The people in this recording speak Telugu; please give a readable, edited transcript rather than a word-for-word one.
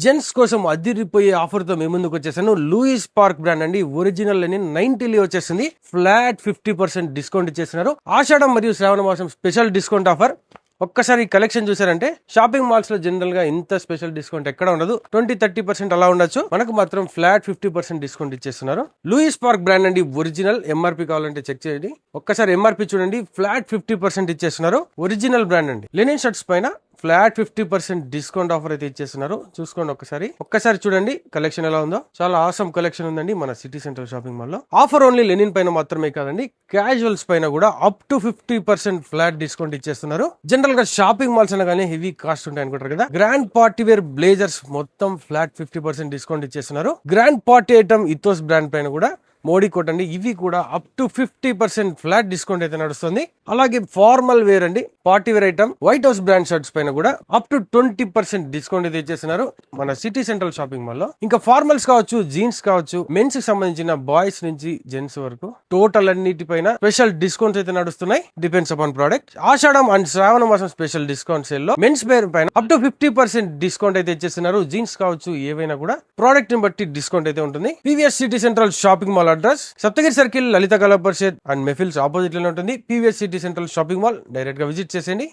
జెంట్స్ కోసం అదిరిపోయే ఆఫర్ తో మేము ముందుకు వచ్చేసాను. లూయిస్ పార్క్ బ్రాండ్ అండి, ఒరిజినల్ అని 90 వచ్చేసింది. ఫ్లాట్ 50% డిస్కౌంట్ ఇచ్చేస్తున్నారు. ఆషాఢం మరియు శ్రావణ మాసం స్పెషల్ డిస్కౌంట్ ఆఫర్. ఒక్కసారి కలెక్షన్ చూసారంటే షాపింగ్ మాల్స్ లో జనరల్ గా ఇంత స్పెషల్ డిస్కౌంట్ ఎక్కడ ఉండదు. 20-30% అలా ఉండొచ్చు, మనకు మాత్రం ఫ్లాట్ 50% డిస్కౌంట్ ఇచ్చేస్తున్నారు. లూయిస్ పార్క్ బ్రాండ్ అండి, ఒరిజినల్. ఎంఆర్పి కావాలంటే చెక్ చేయండి. ఒక్కసారి ఎంఆర్పి చూడండి, ఫ్లాట్ 50% ఇచ్చేస్తున్నారు. ఒరిజినల్ బ్రాండ్ అండి. లెనిన్ షర్ట్స్ పైన ఫ్లాట్ 50% డిస్కౌంట్ ఆఫర్ అయితే ఇచ్చేస్తున్నారు. చూసుకోండి ఒక్కసారి చూడండి కలెక్షన్ ఎలా ఉందో. చాలా ఆసమ్ కలెక్షన్ ఉందండి మన సిటీ సెంటర్ షాపింగ్ మాల్ లో. ఆఫర్ ఓన్లీ లెనిన్ పైన మాత్రమే కాదండి, క్యాజువల్స్ పైన కూడా అప్ టు 50% ఫ్లాట్ డిస్కౌంట్ ఇచ్చేస్తున్నారు. జనరల్ గా షాపింగ్ మాల్స్ అనగానే హెవీ కాస్ట్ ఉంటాయి అనుకుంటారు కదా. గ్రాండ్ పార్టీ వేర్ బ్లేజర్స్ మొత్తం ఫ్లాట్ 50% డిస్కౌంట్ ఇచ్చేస్తున్నారు. Grand party item ethos brand పైన కూడా మోడీ కోట్ అండి, ఇవి కూడా అప్ టు 50% ఫ్లాట్ డిస్కౌంట్ అయితే నడుస్తుంది. అలాగే ఫార్మల్ వేర్ అండి, party wear item White House brand shirts పైన కూడా అప్ టు 20% డిస్కౌంట్ అయితే ఇచ్చేస్తున్నారు మన సిటీ సెంట్రల్ షాపింగ్ మాల్ లో. ఇంకా ఫార్మల్స్ కావచ్చు, జీన్స్ కావచ్చు, మెన్స్ కి సంబంధించిన బాయ్స్ నుంచి జెంట్స్ వరకు టోటల్ అన్నిటిపైన స్పెషల్ డిస్కౌంట్స్ అయితే నడుస్తున్నాయి. Depends upon product. ఆషాఢం అండ్ శ్రావణ మాసం స్పెషల్ డిస్కౌంట్ సేల్ లో మెన్స్ వేర్ పైన అప్ టు 50% డిస్కౌంట్ అయితే ఇచ్చేస్తున్నారు. జీన్స్ కావచ్చు, ఏవైనా కూడా ప్రోడక్ట్ ని బట్టి డిస్కౌంట్ అయితే ఉంటుంది. PVS city central shopping mall address Saptagiri circle, Lalitha Kala Parishath and మెఫిల్స్ ఆపోజిట్ లో ఉంటుంది. PVS city central shopping mall direct గా విజిట్ చేసేయండి.